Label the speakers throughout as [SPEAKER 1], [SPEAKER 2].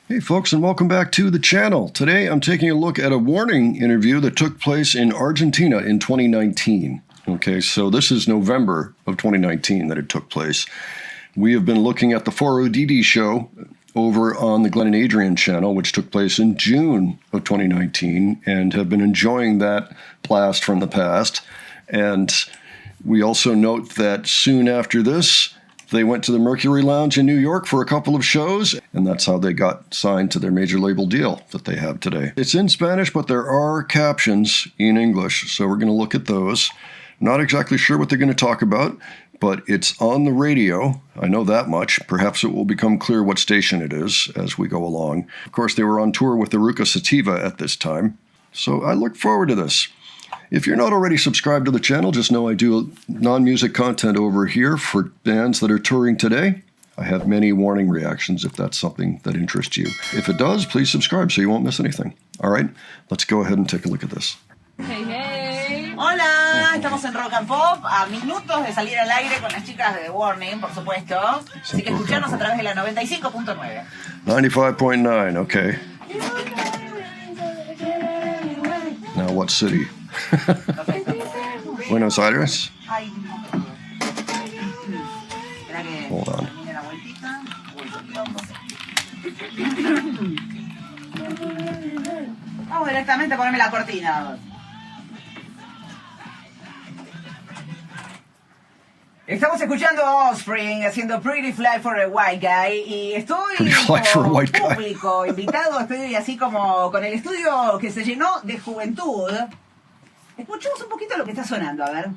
[SPEAKER 1] Hey folks, and welcome back to the channel. Today I'm taking a look at a Warning interview that took place in Argentina in 2019. Okay, so this is November of 2019 that it took place. We have been looking at the 4ODD show over on the Glenn and Adrian channel, which took place in June of 2019, and have been enjoying that blast from the past. And we also note that soon after this, they went to the Mercury Lounge in New York for a couple of shows, and that's how they got signed to their major label deal that they have today. It's in Spanish, but there are captions in English, so we're going to look at those. Not exactly sure what they're going to talk about, but it's on the radio. I know that much. Perhaps it will become clear what station it is as we go along. Of course, they were on tour with Eruca Sativa at this time, so I look forward to this. If you're not already subscribed to the channel, just know I do non-music content over here for bands that are touring today. I have many Warning reactions if that's something that interests you. If it does, please subscribe so you won't miss anything. All right, let's go ahead and take a look at this.
[SPEAKER 2] Hey, hey.
[SPEAKER 3] Hola, estamos en Rock and Pop, a minutos de salir al aire con las chicas de The Warning, por supuesto. Así que escucharnos a través de la 95.9.
[SPEAKER 1] 95.9, okay. Now what city? Buenos Aires? Hold on.
[SPEAKER 3] Vamos directamente a ponerme la cortina. Estamos escuchando a Offspring haciendo Pretty Fly for a White Guy y estoy como público invitado, estoy así como con el estudio que se llenó de juventud. Escuchemos un poquito lo que está sonando, a ver.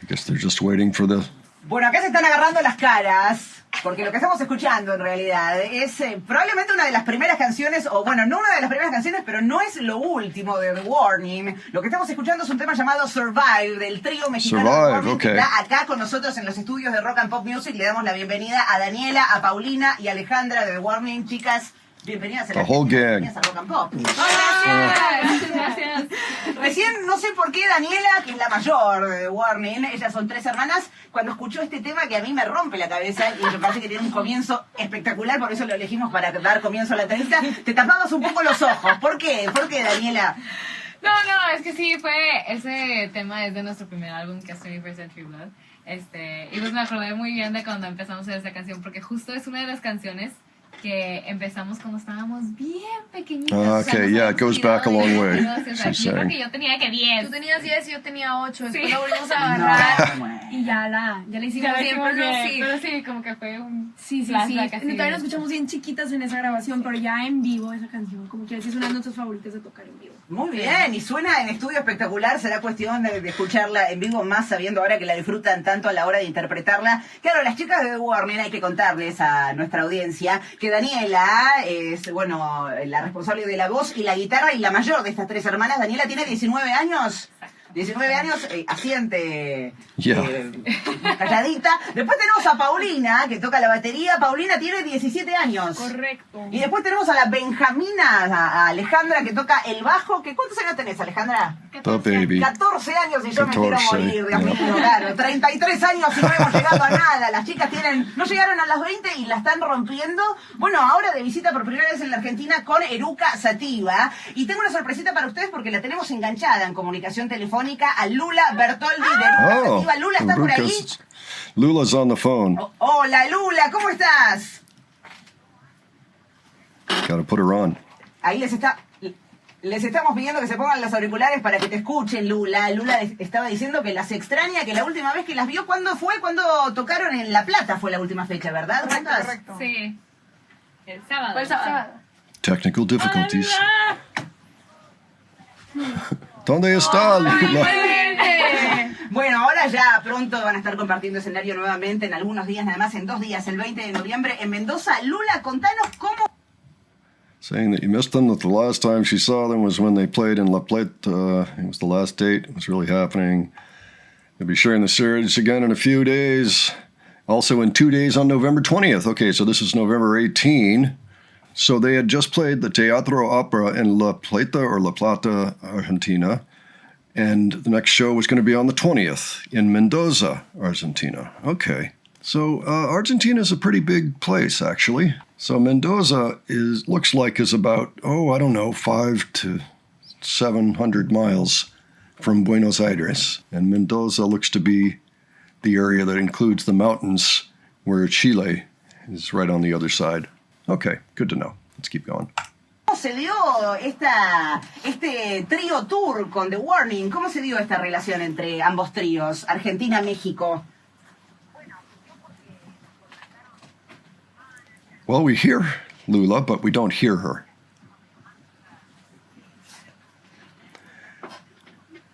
[SPEAKER 1] I guess they're just waiting for the...
[SPEAKER 3] Bueno, acá se están agarrando las caras, porque lo que estamos escuchando en realidad es probablemente una de las primeras canciones, o bueno, no una de las primeras canciones, pero no es lo último de The Warning. Lo que estamos escuchando es un tema llamado Survive, del trío mexicano The Warning,
[SPEAKER 1] okay,
[SPEAKER 3] que está acá con nosotros en los estudios de Rock and Pop Music. Le damos la bienvenida a Daniela, a Paulina y a Alejandra de The Warning. Chicas, bienvenidas a la bienvenidas a Rock and Pop.
[SPEAKER 2] Gracias.
[SPEAKER 3] Recién, no sé por qué Daniela, que es la mayor de The Warning, ellas son tres hermanas, cuando escuchó este tema que a mí me rompe la cabeza y me parece que tiene un comienzo espectacular, por eso lo elegimos para dar comienzo a la entrevista, te tapabas un poco los ojos. ¿Por qué? ¿Por qué, Daniela?
[SPEAKER 2] No, es que sí, ese tema es de nuestro primer álbum, que es 21st Century Blood. Y pues me acordé muy bien de cuando empezamos a hacer esa canción, porque justo es una de las canciones que empezamos cuando estábamos bien pequeñitas.
[SPEAKER 1] Okay, yeah, it goes back a long way.
[SPEAKER 2] Yo creo que yo tenía 10.
[SPEAKER 4] Tú tenías 10 y yo tenía 8. Después
[SPEAKER 2] Sí.
[SPEAKER 4] la volvimos a agarrar
[SPEAKER 3] No,
[SPEAKER 4] y ya la hicimos bien,
[SPEAKER 2] Pero sí, como que fue un
[SPEAKER 4] Sí.
[SPEAKER 2] flashback así.
[SPEAKER 4] Todavía nos escuchamos bien chiquitas en esa grabación, pero ya en vivo esa canción, como que es una de nuestras favoritas de tocar en vivo.
[SPEAKER 3] Muy bien, y suena en estudio espectacular, será cuestión de escucharla en vivo, más sabiendo ahora que la disfrutan tanto a la hora de interpretarla. Claro, las chicas de The Warning, hay que contarles a nuestra audiencia que Daniela es, bueno, la responsable de la voz y la guitarra y la mayor de estas tres hermanas. Daniela tiene 19 años. 19 años, asiente, calladita. Después tenemos a Paulina, que toca la batería. Paulina tiene 17 años.
[SPEAKER 4] Correcto.
[SPEAKER 3] Y después tenemos a la Benjamina, a Alejandra, que toca el bajo. ¿Cuántos años tenés, Alejandra?
[SPEAKER 1] The baby.
[SPEAKER 3] 14 años y yo me
[SPEAKER 1] 14,
[SPEAKER 3] quiero morir, Dios mío, claro. 33 años y no hemos llegado a nada. Las chicas no llegaron a las 20 y la están rompiendo. Bueno, ahora de visita por primera vez en la Argentina con Eruca Sativa. Y tengo una sorpresita para ustedes porque la tenemos enganchada en comunicación telefónica a Lula Bertoldi de Eruca Sativa. Lula, ¿está por ahí?
[SPEAKER 1] Lula's on the phone.
[SPEAKER 3] Hola, Lula, ¿cómo estás?
[SPEAKER 1] Gotta put her on.
[SPEAKER 3] Ahí les estamos pidiendo que se pongan los auriculares para que te escuchen, Lula. Lula estaba diciendo que las extraña, que la última vez que las vio, ¿cuándo fue? Cuando tocaron en La Plata fue la última fecha, ¿verdad?
[SPEAKER 4] Correcto.
[SPEAKER 2] Sí. El sábado.
[SPEAKER 4] Fue el sábado.
[SPEAKER 1] Technical difficulties. ¿Dónde está Lula?
[SPEAKER 3] Bueno, ahora ya pronto van a estar compartiendo escenario nuevamente en algunos días, nada más en 2 días, el 20 de noviembre en Mendoza. Lula, contanos cómo...
[SPEAKER 1] Saying that you missed them, that the last time she saw them was when they played in La Plata. It was the last date. It was really happening. They'll be sharing the series again in a few days. Also in 2 days on November 20th. Okay, so this is November 18. So they had just played the Teatro Opera in La Plata, Argentina. And the next show was going to be on the 20th in Mendoza, Argentina. Okay. So Argentina is a pretty big place, actually. So Mendoza looks like is about, 500 to 700 miles from Buenos Aires. And Mendoza looks to be the area that includes the mountains where Chile is right on the other side. Okay, good to know. Let's keep going.
[SPEAKER 3] ¿Cómo se dio este trío tour con The Warning? ¿Cómo se dio esta relación entre ambos tríos, Argentina-México?
[SPEAKER 1] Well, we hear Lula, but we don't hear her.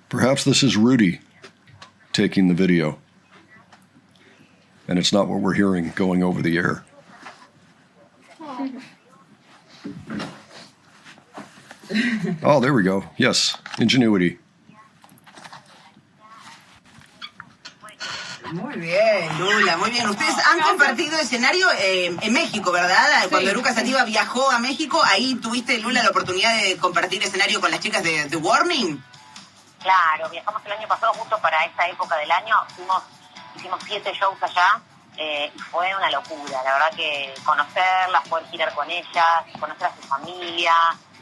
[SPEAKER 1] Perhaps this is Rudy taking the video, and it's not what we're hearing going over the air. Oh, there we go. Yes, ingenuity.
[SPEAKER 3] Muy bien, Lula, muy bien. Ustedes han compartido escenario en México, ¿verdad?
[SPEAKER 2] Sí.
[SPEAKER 3] Cuando Eruca Sativa viajó a México, ahí tuviste, Lula, la oportunidad de compartir escenario con las chicas de The Warning.
[SPEAKER 5] Claro, viajamos el año pasado justo para esta época del año, hicimos 7 shows allá y fue una locura. La verdad que conocerlas, poder girar con ellas, conocer a su familia,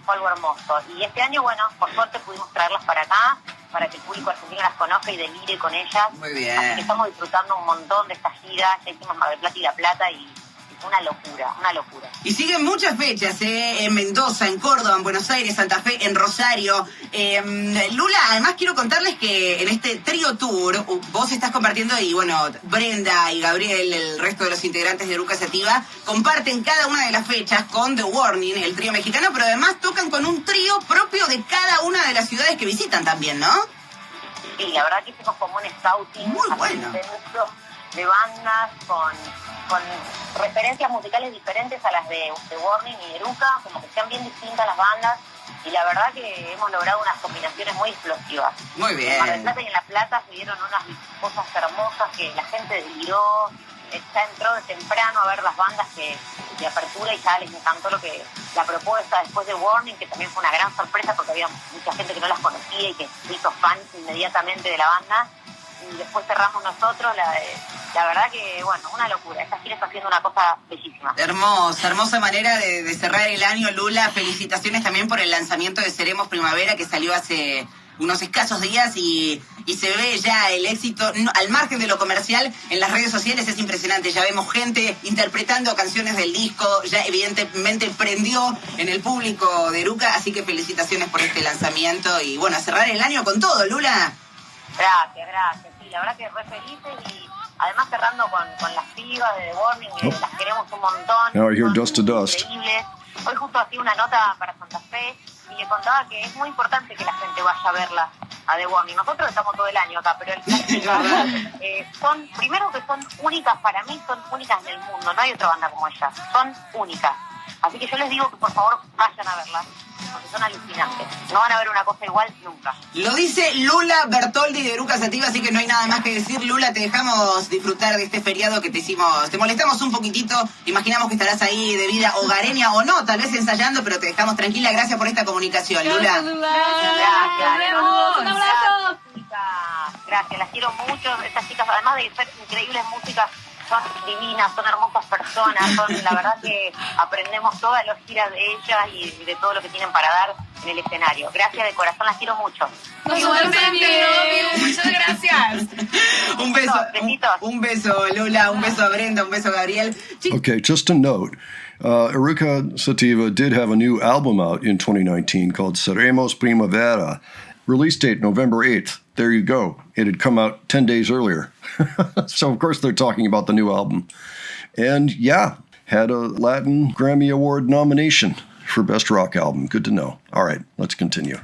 [SPEAKER 5] fue algo hermoso. Y este año, bueno, por suerte pudimos traerlas para acá, para que el público argentino las conozca y delire con ellas.
[SPEAKER 3] Muy bien.
[SPEAKER 5] Así que estamos disfrutando un montón de esta gira, ya hicimos Mar del Plata y La Plata y fue una locura, una locura.
[SPEAKER 3] Y siguen muchas fechas, en Mendoza, en Córdoba, en Buenos Aires, Santa Fe, en Rosario. Lula, además quiero contarles que en este trío tour vos estás compartiendo y bueno, Brenda y Gabriel, el resto de los integrantes de Eruca Sativa, comparten cada una de las fechas con The Warning, el trío mexicano, pero además tocan con un trío propio de cada una de las ciudades que visitan también, ¿no?
[SPEAKER 5] Sí, la verdad que hicimos como un scouting
[SPEAKER 3] Muy bueno.
[SPEAKER 5] de bandas con referencias musicales diferentes a las de Warning y Eruca, como que sean bien distintas las bandas, y la verdad que hemos logrado unas combinaciones muy explosivas.
[SPEAKER 3] Muy bien.
[SPEAKER 5] En Mar del Plata y en La Plata se dieron unas cosas hermosas que la gente deliró, ya entró de temprano a ver las bandas de apertura y ya les encantó la propuesta después de Warning, que también fue una gran sorpresa porque había mucha gente que no las conocía y que se hizo fan inmediatamente de la banda. Y después cerramos nosotros, la verdad que, bueno, una locura. Esta gira está haciendo una cosa bellísima.
[SPEAKER 3] Hermosa manera de cerrar el año, Lula. Felicitaciones también por el lanzamiento de Seremos Primavera, que salió hace unos escasos días y se ve ya el éxito, al margen de lo comercial, en las redes sociales es impresionante. Ya vemos gente interpretando canciones del disco, ya evidentemente prendió en el público de Eruca, así que felicitaciones por este lanzamiento y bueno, a cerrar el año con todo, Lula.
[SPEAKER 5] Gracias. Sí, la verdad que re felices y además cerrando con las pibas de The Warning, las queremos un montón.
[SPEAKER 1] Now I hear
[SPEAKER 5] son
[SPEAKER 1] Dust to Dust.
[SPEAKER 5] increíbles. Hoy justo hacía una nota para Santa Fe y le contaba que es muy importante que la gente vaya a verla a The Warning. Nosotros estamos todo el año acá, pero las chicas son, primero que son únicas para mí, son únicas en el mundo, no hay otra banda como ellas, son únicas. Así que yo les digo que por favor vayan a verlas, porque son alucinantes. No van a ver una cosa igual nunca.
[SPEAKER 3] Lo dice Lula Bertoldi de Eruca Sativa, así que no hay nada más que decir. Lula, te dejamos disfrutar de este feriado que te molestamos un poquitito. Imaginamos que estarás ahí de vida hogareña o no, tal vez ensayando, pero te dejamos tranquila. Gracias por esta comunicación, Lula.
[SPEAKER 2] Gracias. Nos vemos. Un abrazo.
[SPEAKER 5] Gracias, las quiero mucho. Estas chicas, además de ser increíbles músicas, son divinas, son hermosas personas, la verdad que aprendemos todas las giras de ellas y de todo lo que tienen para dar en el escenario. Gracias de corazón, las quiero mucho.
[SPEAKER 2] Igualmente, muchas gracias.
[SPEAKER 3] Un beso,
[SPEAKER 5] Besitos.
[SPEAKER 3] un beso, Lula, un beso a Brenda, un beso a Gabriel.
[SPEAKER 1] Okay, just a note. Eruca Sativa did have a new album out in 2019 called Seremos Primavera. Release date November 8th. There you go. It had come out 10 days earlier. So, of course, they're talking about the new album. And, yeah, had a Latin Grammy Award nomination for Best Rock Album. Good to know. All right, let's continue.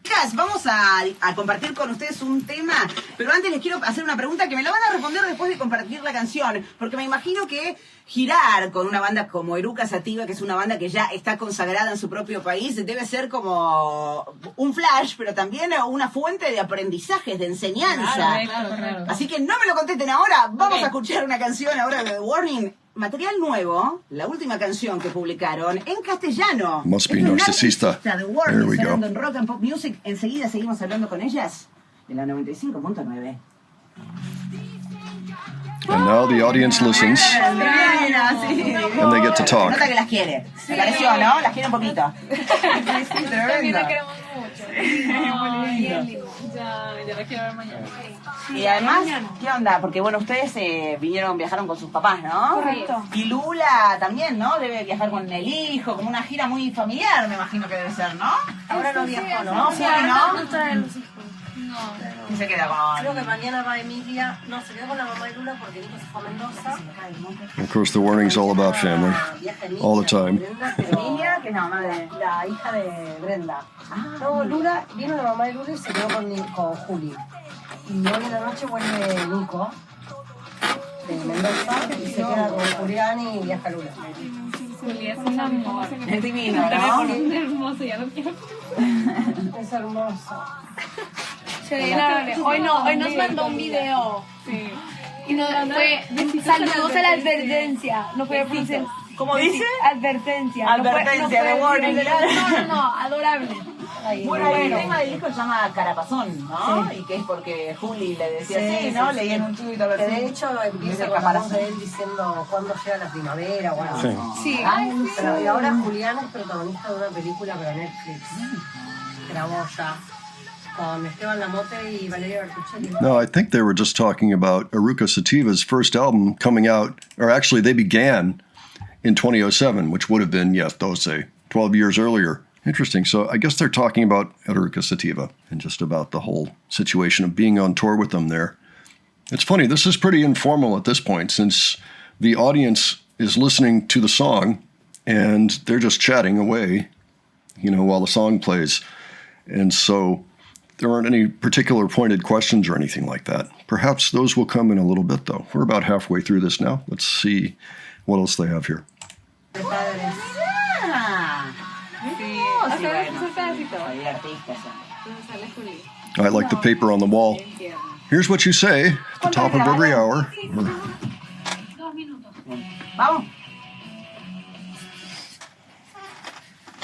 [SPEAKER 3] Chicas, vamos a compartir con ustedes un tema, pero antes les quiero hacer una pregunta que me la van a responder después de compartir la canción, porque me imagino que girar con una banda como Eruca Sativa, que es una banda que ya está consagrada en su propio país, debe ser como un flash, pero también una fuente de aprendizajes, de enseñanza.
[SPEAKER 2] Claro.
[SPEAKER 3] Así que no me lo contesten ahora, vamos a escuchar una canción ahora de The Warning, material nuevo, la última canción que publicaron en castellano.
[SPEAKER 1] Must be
[SPEAKER 3] Esto es
[SPEAKER 1] Narcisista.
[SPEAKER 3] de Warning,
[SPEAKER 1] There we go.
[SPEAKER 3] sonando en Rock and Pop Music. Enseguida seguimos hablando con ellas de la 95.9.
[SPEAKER 1] And now the audience listens.
[SPEAKER 3] Mira, sí.
[SPEAKER 1] And they get to talk.
[SPEAKER 3] Nota que las quiere. Me pareció, ¿no? Las quiere un poquito. Sí,
[SPEAKER 2] También
[SPEAKER 3] tremendo.
[SPEAKER 2] la queremos mucho. Ay, bien lindo. Ya la quiero ver mañana.
[SPEAKER 3] Y además, ¿qué onda? Porque bueno, ustedes viajaron con sus papás, ¿no?
[SPEAKER 4] Correcto.
[SPEAKER 3] Y Lula también, ¿no? Debe viajar con el hijo, como una gira muy familiar, me imagino que debe ser, ¿no?
[SPEAKER 6] Ahora no viajó, ¿no?
[SPEAKER 3] No,
[SPEAKER 4] Sí,
[SPEAKER 3] fue,
[SPEAKER 4] ahora
[SPEAKER 3] ¿no?
[SPEAKER 4] no traen los hijos.
[SPEAKER 2] No.
[SPEAKER 3] Y se queda
[SPEAKER 6] Creo
[SPEAKER 3] con...
[SPEAKER 6] que mañana va Emilia. No, se quedó con la mamá de Lula porque Nico se fue a Mendoza.
[SPEAKER 1] Of course, the warning's all about family.
[SPEAKER 6] Viaja Emilia
[SPEAKER 1] All the time.
[SPEAKER 6] con Brenda, pero
[SPEAKER 3] Emilia, que es la mamá de...
[SPEAKER 6] la hija de Brenda. No, Lula, vino la mamá de Lula y se quedó con Juli. Y hoy en la noche vuelve Nico de Mendoza y se queda con Julián y viaja Lula.
[SPEAKER 2] Juli es un amor.
[SPEAKER 3] Es divino, ¿no?
[SPEAKER 2] Es hermoso, ya lo quiero.
[SPEAKER 6] Es hermoso.
[SPEAKER 4] Hoy nos mandó un video.
[SPEAKER 2] Sí.
[SPEAKER 4] Y nos fue saludos a la advertencia. No fue pronunciar.
[SPEAKER 3] ¿Cómo dice?
[SPEAKER 4] Advertencia.
[SPEAKER 3] Advertencia de warning.
[SPEAKER 4] No, adorable.
[SPEAKER 3] Bueno, el tema del hijo se llama Carapazón, ¿no? Y que es porque Juli le decía así, ¿no? Leí en un tuit algo
[SPEAKER 6] Que
[SPEAKER 3] así.
[SPEAKER 6] de hecho empieza
[SPEAKER 3] El
[SPEAKER 6] con la voz
[SPEAKER 3] caparazón.
[SPEAKER 6] de él diciendo cuándo llega la primavera o algo así.
[SPEAKER 4] Sí.
[SPEAKER 6] Pero y ahora Julián es protagonista de una película para Netflix. Grabó ya. Con Esteban Lamote y Valeria Bertuccelli.
[SPEAKER 1] No, I think they were just talking about Eruca Sativa's first album coming out, or actually they began in 2007, which would have been, yes, 12 years earlier. Interesting. So I guess they're talking about Eruca Sativa and just about the whole situation of being on tour with them there. It's funny, this is pretty informal at this point since the audience is listening to the song and they're just chatting away, while the song plays. And so there aren't any particular pointed questions or anything like that. Perhaps those will come in a little bit, though. We're about halfway through this now. Let's see what else they have here.
[SPEAKER 3] Ah,
[SPEAKER 2] Sí.
[SPEAKER 3] Oh,
[SPEAKER 2] O
[SPEAKER 3] sí,
[SPEAKER 2] sea,
[SPEAKER 3] bueno.
[SPEAKER 2] es un pedacito.
[SPEAKER 3] hay artistas.
[SPEAKER 2] Entonces sale Juli.
[SPEAKER 1] I like the paper on the wall. Here's what you say at the top of every hour.
[SPEAKER 4] 2 minutos.
[SPEAKER 3] Vamos.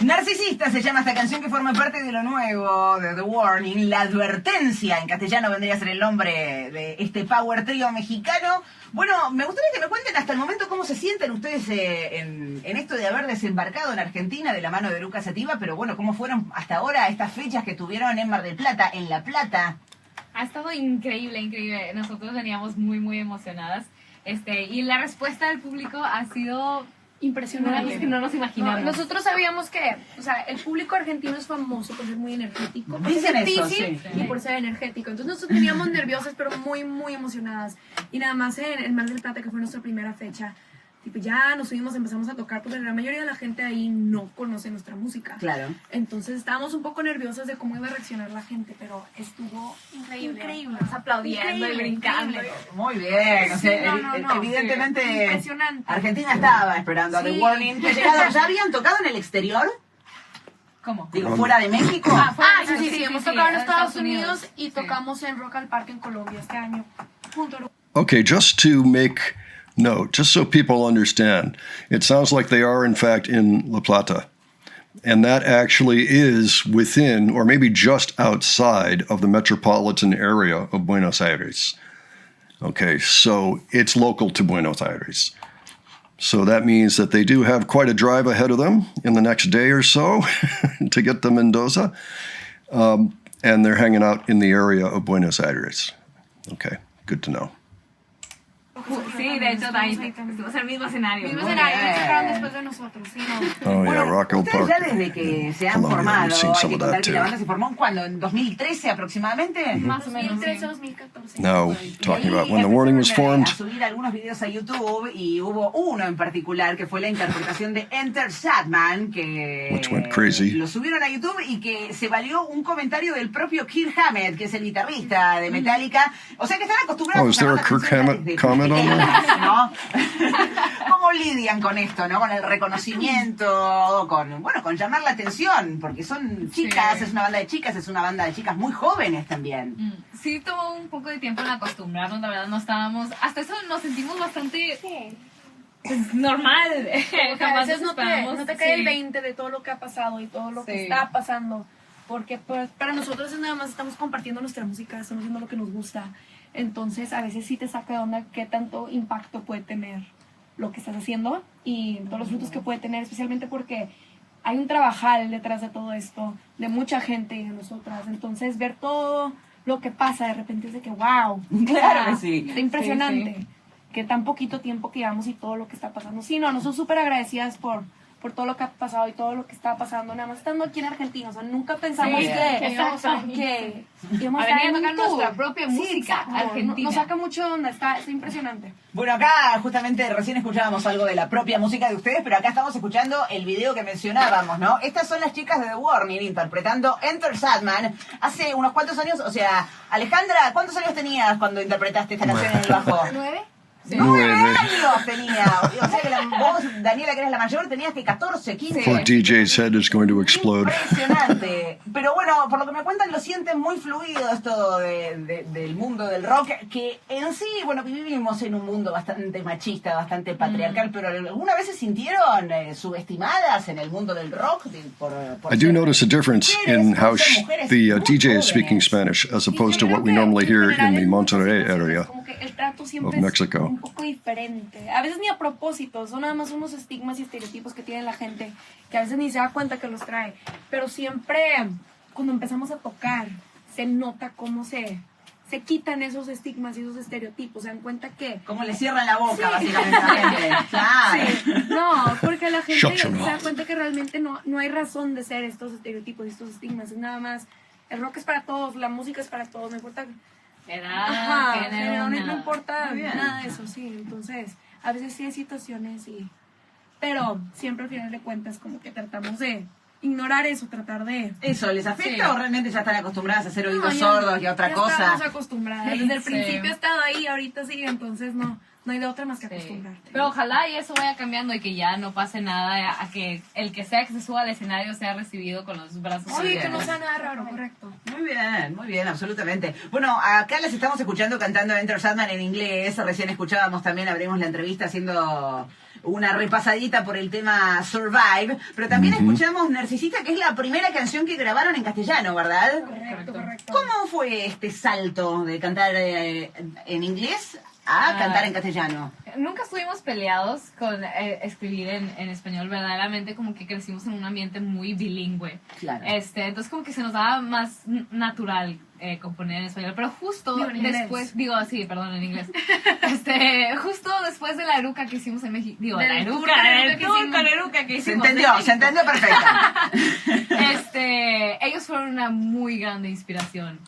[SPEAKER 3] Narcisista se llama esta canción que forma parte de lo nuevo de The Warning. La advertencia en castellano vendría a ser el nombre de este power trio mexicano. Bueno, me gustaría que me cuenten hasta el momento cómo se sienten ustedes en esto de haber desembarcado en Argentina de la mano de Eruca Sativa, pero bueno, cómo fueron hasta ahora estas fechas que tuvieron en Mar del Plata, en La Plata.
[SPEAKER 2] Ha estado increíble, increíble. Nosotros veníamos muy, muy emocionadas. Y la respuesta del público ha sido
[SPEAKER 4] Impresionante.
[SPEAKER 2] que no nos imaginamos.
[SPEAKER 4] Nosotros sabíamos que, el público argentino es famoso por ser muy energético. Por
[SPEAKER 3] Dicen
[SPEAKER 4] ser
[SPEAKER 3] eso,
[SPEAKER 4] difícil
[SPEAKER 3] sí.
[SPEAKER 4] y por ser energético. Entonces nosotros veníamos nerviosas, pero muy, muy emocionadas. Y nada más en Mar del Plata, que fue nuestra primera fecha, ya nos subimos, empezamos a tocar, porque la mayoría de la gente ahí no conoce nuestra música.
[SPEAKER 3] Claro.
[SPEAKER 4] Entonces estábamos un poco nerviosas de cómo iba a reaccionar la gente, pero estuvo increíble.
[SPEAKER 2] Nos aplaudiendo y brincando.
[SPEAKER 3] Muy bien, o sea,
[SPEAKER 4] No,
[SPEAKER 3] evidentemente
[SPEAKER 4] impresionante.
[SPEAKER 3] Argentina estaba esperando a The
[SPEAKER 4] Sí.
[SPEAKER 3] Warning. ¿Ya habían tocado en el exterior?
[SPEAKER 2] ¿Cómo?
[SPEAKER 3] Digo, fuera de México.
[SPEAKER 4] Sí, hemos tocado en
[SPEAKER 2] en
[SPEAKER 4] Estados Unidos y
[SPEAKER 2] Sí.
[SPEAKER 4] tocamos en Rock al Parque en Colombia este año. Junto a
[SPEAKER 1] Okay, just to make note, just so people understand, it sounds like they are, in fact, in La Plata. And that actually is within, or maybe just outside, of the metropolitan area of Buenos Aires. Okay, so it's local to Buenos Aires. So that means that they do have quite a drive ahead of them in the next day or so to get to Mendoza. And they're hanging out in the area of Buenos Aires. Okay, good to know.
[SPEAKER 2] Sí, de hecho, ahí estuvimos en el mismo escenario.
[SPEAKER 4] mismo
[SPEAKER 3] Muy
[SPEAKER 4] escenario,
[SPEAKER 3] bien.
[SPEAKER 4] tocaron después de nosotros. Sí, no.
[SPEAKER 1] Oh, yeah,
[SPEAKER 3] Bueno,
[SPEAKER 1] Rocco
[SPEAKER 3] ustedes
[SPEAKER 1] Park.
[SPEAKER 3] ya desde que se han
[SPEAKER 1] Colombia,
[SPEAKER 3] formado,
[SPEAKER 1] we've seen
[SPEAKER 3] hay
[SPEAKER 1] some
[SPEAKER 3] que
[SPEAKER 1] of
[SPEAKER 3] contar
[SPEAKER 1] that
[SPEAKER 3] que la
[SPEAKER 1] too.
[SPEAKER 3] banda se formó ¿cuándo? ¿En 2013 aproximadamente?
[SPEAKER 2] Más o menos.
[SPEAKER 4] 2013, 2014.
[SPEAKER 1] Now, talking about when the
[SPEAKER 3] Y
[SPEAKER 1] warning was
[SPEAKER 3] empezaron
[SPEAKER 1] formed.
[SPEAKER 3] a subir algunos videos a YouTube y hubo uno en particular que fue la interpretación de Enter Sandman, que
[SPEAKER 1] Which went crazy.
[SPEAKER 3] lo subieron a YouTube y que se valió un comentario del propio Kirk Hammett, que es el guitarrista de Metallica. O sea que están acostumbrados
[SPEAKER 1] Oh, is there a
[SPEAKER 3] llamar la
[SPEAKER 1] Kirk
[SPEAKER 3] atención
[SPEAKER 1] Hammett
[SPEAKER 3] desde
[SPEAKER 1] comment on
[SPEAKER 3] pequeños, ¿no? ¿Cómo lidian con esto, no? Con el reconocimiento, con llamar la atención, porque son chicas,
[SPEAKER 2] Sí.
[SPEAKER 3] es una banda de chicas, es una banda de chicas muy jóvenes también.
[SPEAKER 2] Sí, tomó un poco de tiempo en acostumbrarnos, la verdad, no estábamos, hasta eso nos sentimos bastante pues, normal.
[SPEAKER 4] Como que a
[SPEAKER 2] Jamás
[SPEAKER 4] veces
[SPEAKER 2] nos
[SPEAKER 4] no
[SPEAKER 2] esperamos.
[SPEAKER 4] te cae el
[SPEAKER 2] Sí.
[SPEAKER 4] 20 de todo lo que ha pasado y todo lo que
[SPEAKER 2] Sí.
[SPEAKER 4] está pasando. Porque pues, para nosotros es nada más estamos compartiendo nuestra música, estamos haciendo lo que nos gusta. Entonces a veces sí te saca de onda qué tanto impacto puede tener lo que estás haciendo y todos los frutos que puede tener, especialmente porque hay un trabajal detrás de todo esto, de mucha gente y de nosotras. Entonces ver todo lo que pasa de repente es de que wow.
[SPEAKER 3] Claro que sí.
[SPEAKER 4] Está impresionante.
[SPEAKER 2] Sí,
[SPEAKER 4] Que tan poquito tiempo que llevamos y todo lo que está pasando. Sí, no, nosotros súper agradecidas por todo lo que ha pasado y todo lo que está pasando, nada más estando aquí en Argentina. O sea, nunca pensamos
[SPEAKER 3] Sí,
[SPEAKER 4] que íbamos a estar en un
[SPEAKER 2] tocar
[SPEAKER 4] tour.
[SPEAKER 2] nuestra propia música
[SPEAKER 4] exacto.
[SPEAKER 2] argentina.
[SPEAKER 4] Nos saca mucho de onda, está impresionante.
[SPEAKER 3] Bueno, acá justamente recién escuchábamos algo de la propia música de ustedes, pero acá estamos escuchando el video que mencionábamos, ¿no? Estas son las chicas de The Warning interpretando Enter Sandman hace unos cuantos años. O sea, Alejandra, ¿cuántos años tenías cuando interpretaste esta canción en el bajo?
[SPEAKER 4] 9.
[SPEAKER 3] 9 años tenía. O sea que vos, Daniela, que eres la mayor, tenías que 14, 15.
[SPEAKER 1] Poor DJ's head is going to explode.
[SPEAKER 3] Impresionante. Pero bueno, por lo que me cuentan, lo sienten muy fluido esto del mundo del rock, que en sí, bueno, vivimos en un mundo bastante machista, bastante patriarcal, pero ¿alguna vez se sintieron subestimadas en el mundo del rock? Por
[SPEAKER 1] I do
[SPEAKER 3] ser
[SPEAKER 1] notice a difference in how the DJ is speaking Spanish as opposed to what we normally hear in the Monterrey area
[SPEAKER 4] Como que el trato siempre
[SPEAKER 1] of Mexico.
[SPEAKER 4] es un poco diferente. A veces ni a propósito, son nada más unos estigmas y estereotipos que tiene la gente que a veces ni se da cuenta que los trae. Pero siempre cuando empezamos a tocar se nota cómo se quitan esos estigmas y esos estereotipos. Se dan cuenta que...
[SPEAKER 3] Como le cierran la boca, básicamente, a la gente. Claro.
[SPEAKER 4] Sí. No, porque la gente
[SPEAKER 1] Shut
[SPEAKER 4] se
[SPEAKER 1] your
[SPEAKER 4] da
[SPEAKER 1] mouth.
[SPEAKER 4] cuenta que realmente no hay razón de ser estos estereotipos y estos estigmas. Es nada más, el rock es para todos, la música es para todos, no importa...
[SPEAKER 2] Edad,
[SPEAKER 4] Ajá,
[SPEAKER 2] género,
[SPEAKER 4] no
[SPEAKER 2] nada.
[SPEAKER 4] importa
[SPEAKER 3] Muy bien.
[SPEAKER 4] nada de eso, sí. Entonces, a veces sí hay situaciones pero siempre al final de cuentas como que tratamos de ignorar eso, tratar de...
[SPEAKER 3] ¿Eso les afecta
[SPEAKER 2] Sí.
[SPEAKER 3] o realmente ya están acostumbradas a hacer oídos
[SPEAKER 4] No,
[SPEAKER 3] sordos y a otra
[SPEAKER 4] ya
[SPEAKER 3] cosa?
[SPEAKER 4] estamos acostumbradas. Desde el
[SPEAKER 2] Sí.
[SPEAKER 4] principio he estado ahí, ahorita sí, entonces no hay de otra más que
[SPEAKER 2] Sí.
[SPEAKER 4] acostumbrarte.
[SPEAKER 2] Pero ojalá y eso vaya cambiando y que ya no pase nada, a que el que sea que se suba al escenario sea recibido con los brazos
[SPEAKER 4] Sí,
[SPEAKER 2] abiertos.
[SPEAKER 4] que no sea nada raro, correcto.
[SPEAKER 3] Muy bien, absolutamente. Bueno, acá las estamos escuchando cantando Enter Sandman en inglés. Recién escuchábamos también, abrimos la entrevista haciendo una repasadita por el tema Survive. Pero también escuchamos Narcisista, que es la primera canción que grabaron en castellano, ¿verdad?
[SPEAKER 4] Correcto.
[SPEAKER 3] ¿Cómo fue este salto de cantar en inglés a cantar en castellano?
[SPEAKER 2] Nunca estuvimos peleados con escribir en español, verdaderamente como que crecimos en un ambiente muy bilingüe.
[SPEAKER 3] Claro.
[SPEAKER 2] Entonces como que se nos daba más natural componer en español, pero justo
[SPEAKER 4] Digo, en inglés.
[SPEAKER 2] después, en inglés, justo después de la eruca que hicimos en México,
[SPEAKER 4] Del
[SPEAKER 2] la
[SPEAKER 4] tour
[SPEAKER 2] eruca,
[SPEAKER 4] con
[SPEAKER 2] el
[SPEAKER 4] eruca que
[SPEAKER 2] tour
[SPEAKER 4] hicimos.
[SPEAKER 2] con eruca que
[SPEAKER 3] Se
[SPEAKER 2] hicimos.
[SPEAKER 3] entendió perfecta.
[SPEAKER 2] Ellos fueron una muy grande inspiración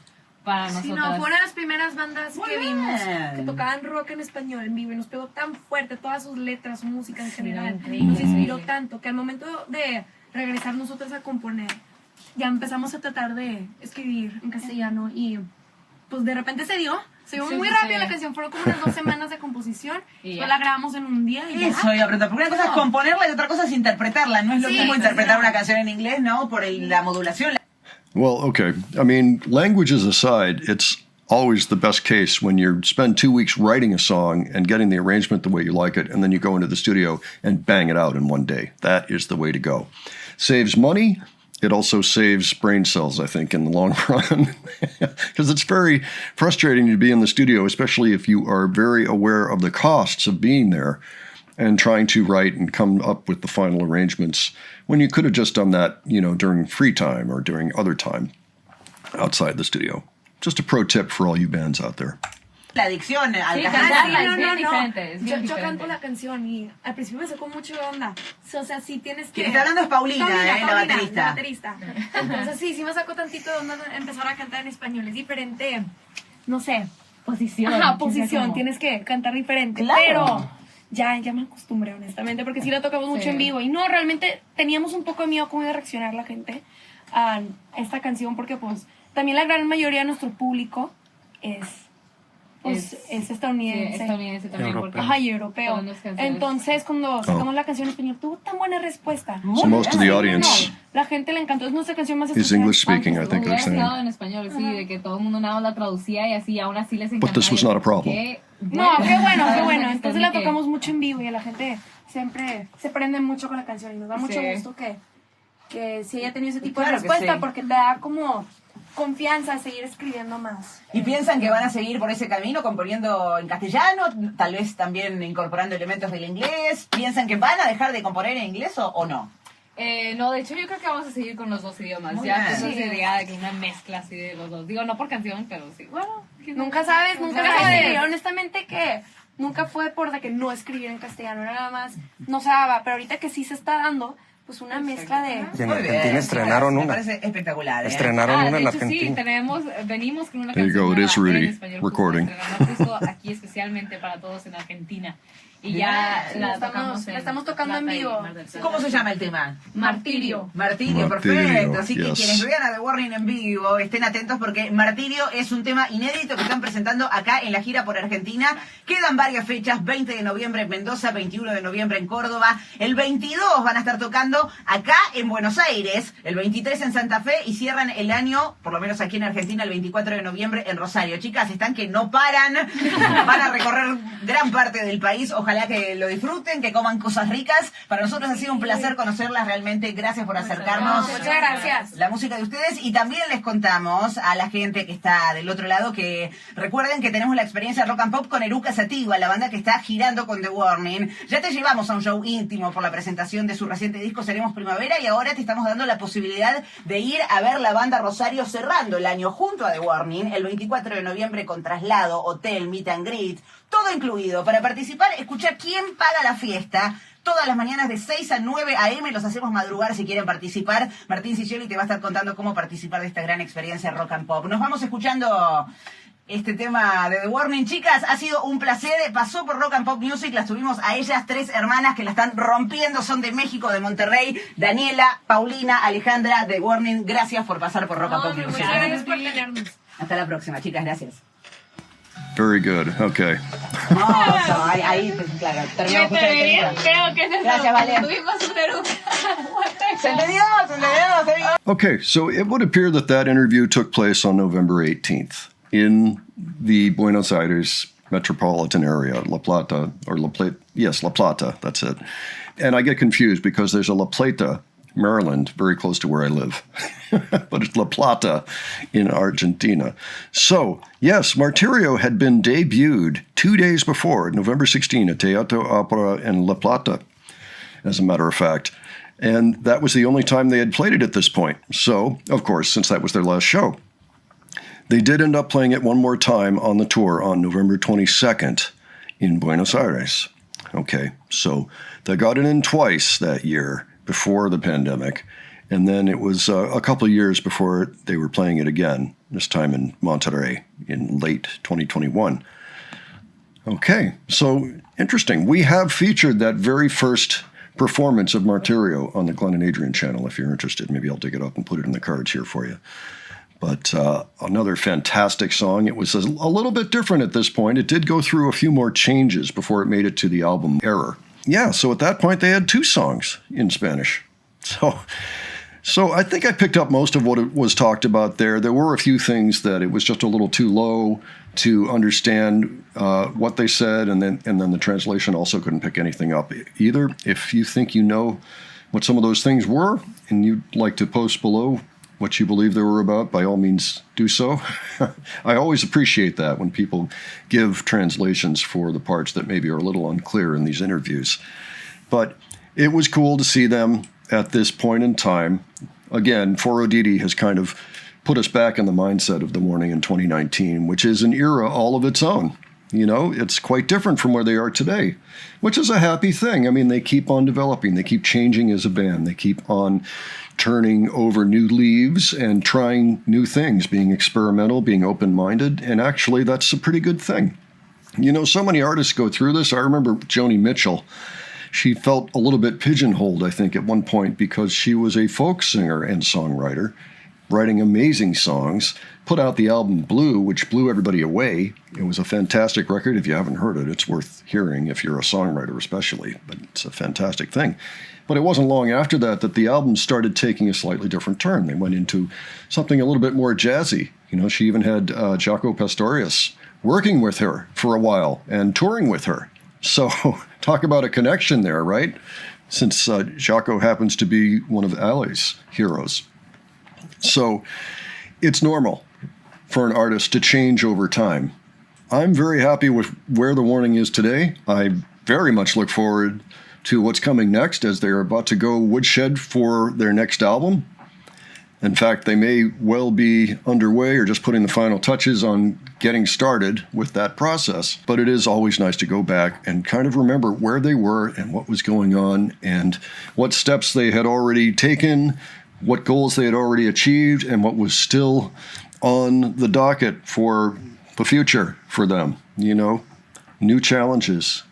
[SPEAKER 2] para
[SPEAKER 4] Sí,
[SPEAKER 2] nosotros.
[SPEAKER 4] no, fue una de las primeras bandas
[SPEAKER 3] Muy
[SPEAKER 4] que
[SPEAKER 3] bien.
[SPEAKER 4] vimos que tocaban rock en español en vivo y nos pegó tan fuerte todas sus letras, su música en general.
[SPEAKER 2] increíble.
[SPEAKER 4] Nos inspiró tanto que al momento de regresar nosotros a componer, ya empezamos a tratar de escribir en castellano y pues de repente se dio
[SPEAKER 2] Sí,
[SPEAKER 4] muy
[SPEAKER 2] sí,
[SPEAKER 4] rápido
[SPEAKER 2] sí.
[SPEAKER 4] la canción, fueron como unas 2 semanas de composición,
[SPEAKER 2] Y
[SPEAKER 4] pues
[SPEAKER 2] ya.
[SPEAKER 4] la grabamos en un día y ya.
[SPEAKER 3] Eso iba a preguntar, porque una cosa es componerla y otra cosa es interpretarla. No es lo
[SPEAKER 4] Sí,
[SPEAKER 3] mismo interpretar
[SPEAKER 4] claro.
[SPEAKER 3] una canción en inglés, ¿no? Por la modulación.
[SPEAKER 1] Well, okay. I mean, languages aside, it's always the best case when you spend 2 weeks writing a song and getting the arrangement the way you like it, and then you go into the studio and bang it out in one day. That is the way to go. Saves money. It also saves brain cells, I think, in the long run, because it's very frustrating to be in the studio, especially if you are very aware of the costs of being there and trying to write and come up with the final arrangements when you could have just done that, during free time or during other time outside the studio. Just a pro tip for all you bands out there.
[SPEAKER 3] La adicción al
[SPEAKER 2] Sí,
[SPEAKER 3] castellano.
[SPEAKER 2] cantarla es bien diferente, es bien
[SPEAKER 4] Yo canto
[SPEAKER 2] diferente.
[SPEAKER 4] la canción y al principio me sacó mucho de onda. O sea, sí tienes que...
[SPEAKER 3] Quien está hablando es Paulina, la baterista.
[SPEAKER 4] La baterista. Entonces sí me sacó tantito de onda empezar a cantar en español. Es diferente, no sé.
[SPEAKER 2] Posición.
[SPEAKER 4] Ajá, posición. Tienes que cantar diferente.
[SPEAKER 3] Claro.
[SPEAKER 4] Pero ya me acostumbré, honestamente, porque sí la tocamos mucho
[SPEAKER 2] Sí.
[SPEAKER 4] en vivo. Y no, realmente teníamos un poco de miedo cómo iba a reaccionar la gente a esta canción, porque pues también la gran mayoría de nuestro público es pues es estadounidense.
[SPEAKER 2] estadounidense también. Porque
[SPEAKER 4] Ajá, y europeo.
[SPEAKER 2] todas las canciones.
[SPEAKER 4] Entonces, cuando sacamos la canción en español, tuvo tan buena respuesta.
[SPEAKER 1] So most of the
[SPEAKER 4] No,
[SPEAKER 1] audience
[SPEAKER 4] la gente le encantó. Es nuestra canción más
[SPEAKER 1] is
[SPEAKER 4] escuchada.
[SPEAKER 1] English speaking, I
[SPEAKER 2] Como
[SPEAKER 1] think they're
[SPEAKER 2] hubiera quedado
[SPEAKER 1] saying.
[SPEAKER 2] en español, sí, de que todo el mundo nada más la traducía y así, aún así les encantaba.
[SPEAKER 1] But this was not a problem.
[SPEAKER 4] No, qué bueno, qué bueno. Entonces la tocamos mucho en vivo y a la gente siempre se prende mucho con la canción y nos da mucho
[SPEAKER 2] Sí.
[SPEAKER 4] gusto que sí haya tenido ese tipo
[SPEAKER 3] Claro
[SPEAKER 4] de
[SPEAKER 3] que
[SPEAKER 4] respuesta
[SPEAKER 3] sí.
[SPEAKER 4] porque te da como confianza a seguir escribiendo más.
[SPEAKER 3] ¿Y piensan que van a seguir por ese camino componiendo en castellano? Tal vez también incorporando elementos del inglés. ¿Piensan que van a dejar de componer en inglés o no?
[SPEAKER 2] No, de hecho yo creo que vamos a seguir con los dos idiomas.
[SPEAKER 3] Muy
[SPEAKER 2] Ya
[SPEAKER 3] bien.
[SPEAKER 2] pues,
[SPEAKER 4] Sí.
[SPEAKER 2] esa idea de que una mezcla así de los dos. Digo, no por canción, pero sí. Bueno,
[SPEAKER 4] Nunca sabes, nunca
[SPEAKER 2] Nunca
[SPEAKER 4] sabes.
[SPEAKER 2] sabes.
[SPEAKER 4] Y honestamente que nunca fue por de que no escribir en castellano, era nada más no se daba, pero ahorita que sí se está dando, pues una mezcla de...
[SPEAKER 7] Y en
[SPEAKER 3] Muy bien,
[SPEAKER 7] Argentina estrenaron
[SPEAKER 3] chicas,
[SPEAKER 7] una.
[SPEAKER 3] Me parece espectacular.
[SPEAKER 7] Estrenaron una
[SPEAKER 2] de
[SPEAKER 7] en
[SPEAKER 2] hecho, sí,
[SPEAKER 7] Argentina.
[SPEAKER 2] venimos con una
[SPEAKER 1] There you
[SPEAKER 2] canción
[SPEAKER 1] go, it is
[SPEAKER 2] nueva
[SPEAKER 1] Rudy,
[SPEAKER 2] en español,
[SPEAKER 1] recording.
[SPEAKER 2] justo, estrenamos justo aquí especialmente para todos en Argentina. Y ya
[SPEAKER 3] Bien.
[SPEAKER 2] la
[SPEAKER 4] La estamos tocando en
[SPEAKER 2] Plata y
[SPEAKER 4] vivo.
[SPEAKER 2] Mar del Plata.
[SPEAKER 3] ¿Cómo se llama el tema?
[SPEAKER 2] Martirio.
[SPEAKER 3] Martirio,
[SPEAKER 1] Martirio,
[SPEAKER 3] perfecto. Así que
[SPEAKER 1] yes.
[SPEAKER 3] quienes vean a The Warning en vivo, estén atentos porque Martirio es un tema inédito que están presentando acá en la gira por Argentina. Quedan varias fechas, 20 de noviembre en Mendoza, 21 de noviembre en Córdoba. El 22 van a estar tocando acá en Buenos Aires, el 23 en Santa Fe y cierran el año, por lo menos aquí en Argentina, el 24 de noviembre en Rosario. Chicas, están que no paran, van a recorrer gran parte del país. Ojalá que lo disfruten, que coman cosas ricas. Para nosotros ha sido un placer conocerlas realmente. Gracias por acercarnos.
[SPEAKER 4] Muchas gracias.
[SPEAKER 3] La música de ustedes y también les contamos a la gente que está del otro lado que recuerden que tenemos la experiencia Rock and Pop con Eruca Sativa, la banda que está girando con The Warning. Ya te llevamos a un show íntimo por la presentación de su reciente disco Seremos Primavera y ahora te estamos dando la posibilidad de ir a ver la banda Rosario cerrando el año junto a The Warning el 24 de noviembre con traslado, hotel, meet and greet, todo incluido. Para participar, escucha quién paga la fiesta. Todas las mañanas de 6 a 9 a.m. los hacemos madrugar si quieren participar. Martín Sicioli te va a estar contando cómo participar de esta gran experiencia Rock and Pop. Nos vamos escuchando este tema de The Warning. Chicas, ha sido un placer. Pasó por Rock and Pop Music, las tuvimos a ellas, 3 hermanas que la están rompiendo. Son de México, de Monterrey. Daniela, Paulina, Alejandra, The Warning. Gracias por pasar por Rock and Pop Music.
[SPEAKER 4] Muchas gracias por tenernos.
[SPEAKER 3] Hasta la próxima, chicas. Gracias.
[SPEAKER 1] Very good. Okay.
[SPEAKER 3] No, ahí, claro, terminamos justo la entrevista.
[SPEAKER 2] Creo que es eso.
[SPEAKER 3] Gracias, Vale.
[SPEAKER 2] Tuvimos un Eruca.
[SPEAKER 3] ¿Se entendió? ¿Se entendió?
[SPEAKER 1] Okay, so it would appear that that interview took place on November 18th in the Buenos Aires metropolitan area, La Plata, or La Plata. Yes, La Plata, that's it. And I get confused because there's a La Plata, Maryland, very close to where I live. But it's La Plata in Argentina. So, yes, Martirio had been debuted 2 days before, November 16, at Teatro Opera in La Plata, as a matter of fact. And that was the only time they had played it at this point. So, of course, since that was their last show, they did end up playing it one more time on the tour on November 22nd in Buenos Aires. Okay, so they got it in twice that year before the pandemic. And then it was a couple of years before they were playing it again, this time in Monterrey in late 2021. Okay, so interesting. We have featured that very first performance of Martirio on the Glenn and Adrian channel. If you're interested, maybe I'll dig it up and put it in the cards here for you. But another fantastic song. It was a little bit different at this point. It did go through a few more changes before it made it to the album Error. Yeah, so at that point they had 2 songs in Spanish. So I think I picked up most of what it was talked about there. There were a few things that it was just a little too low to understand what they said, and then the translation also couldn't pick anything up either. If you think you know what some of those things were, and you'd like to post below what you believe they were about, by all means do so. I always appreciate that when people give translations for the parts that maybe are a little unclear in these interviews. But it was cool to see them at this point in time. Again, For Odidi has kind of put us back in the mindset of The Warning in 2019, which is an era all of its own. You know, it's quite different from where they are today, which is a happy thing. I mean, they keep on developing. They keep changing as a band. They keep on turning over new leaves and trying new things, being experimental, being open-minded, and actually that's a pretty good thing. You know, so many artists go through this. I remember Joni Mitchell. She felt a little bit pigeonholed, I think, at one point because she was a folk singer and songwriter. writing amazing songs, put out the album Blue, which blew everybody away. It was a fantastic record. If you haven't heard it, it's worth hearing if you're a songwriter especially, but it's a fantastic thing. But it wasn't long after that the album started taking a slightly different turn. They went into something a little bit more jazzy. You know, she even had Jaco Pastorius working with her for a while and touring with her. So talk about a connection there, right? Since Jaco happens to be one of Ali's heroes. So it's normal for an artist to change over time. I'm very happy with where The Warning is today. I very much look forward to what's coming next, as they're about to go woodshed for their next album. In fact, they may well be underway or just putting the final touches on getting started with that process. But it is always nice to go back and kind of remember where they were and what was going on and what steps they had already taken, what goals they had already achieved, and what was still on the docket for the future for them, you know, new challenges.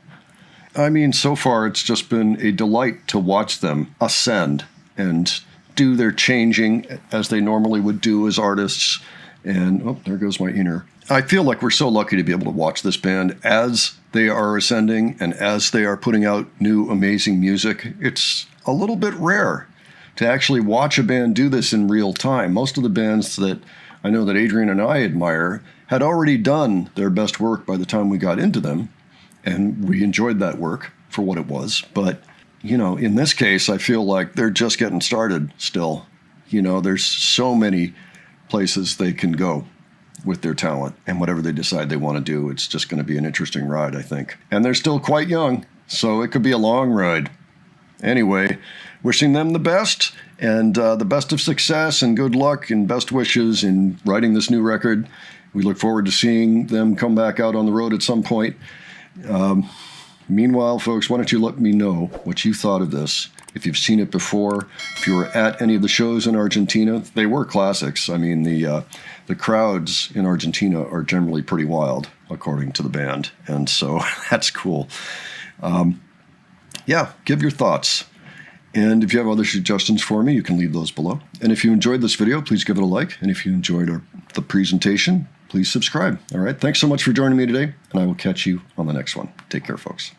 [SPEAKER 1] I mean, so far it's just been a delight to watch them ascend and do their changing as they normally would do as artists. And, oh, there goes my inner. I feel like we're so lucky to be able to watch this band as they are ascending and as they are putting out new amazing music. It's a little bit rare to actually watch a band do this in real time. Most of the bands that I know that Adrian and I admire had already done their best work by the time we got into them, and we enjoyed that work for what it was. But, you know, in this case, I feel like they're just getting started still. You know, there's so many places they can go with their talent, and whatever they decide they want to do, it's just going to be an interesting ride, I think. And they're still quite young, so it could be a long ride. Anyway, wishing them the best, and the best of success and good luck and best wishes in writing this new record. We look forward to seeing them come back out on the road at some point. Meanwhile, folks, why don't you let me know what you thought of this? If you've seen it before, if you were at any of the shows in Argentina, they were classics. I mean, the crowds in Argentina are generally pretty wild, according to the band, and so that's cool. Yeah, give your thoughts. And if you have other suggestions for me, you can leave those below. And if you enjoyed this video, please give it a like. And if you enjoyed the presentation, please subscribe. All right, thanks so much for joining me today, and I will catch you on the next one. Take care, folks.